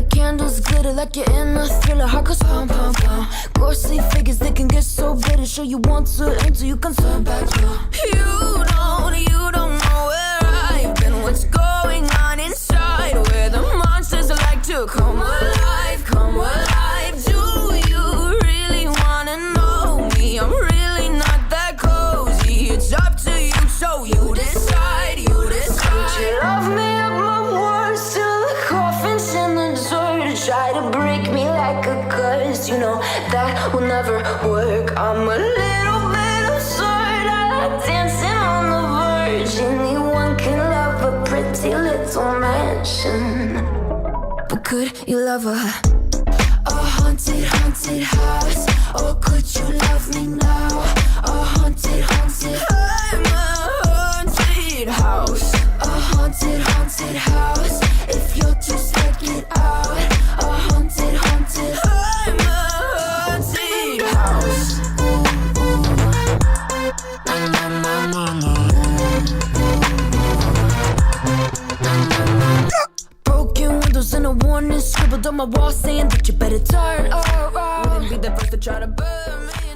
candles glitter like you're in a thriller. Heart goes pound, pound, pound. Ghostly figures, they can get so bitter. Sure you want to enter, you can turn back. You don't know where I've been. What's going on inside? Where the monsters like to come alive, come alive. Do you really wanna know me? I'm really not that cozy. It's up to you, so you decide, you decide. Would you love me up my words till the coffin's in the dirt? Try to break me like a curse, you know that will never work. I'm a little bit absurd, I like dancing on the verge. Anyone can love a pretty little mansion, but could you love a haunted, haunted house? Or could you love me now? A haunted, haunted. I'm a haunted house. A haunted, haunted house. If you're too scared, get out. A haunted, haunted. I'm a haunted house. Na na na na na. Broken windows and a warning scribbled on my wall saying that you better turn around. Wouldn't be the first to try to burn me.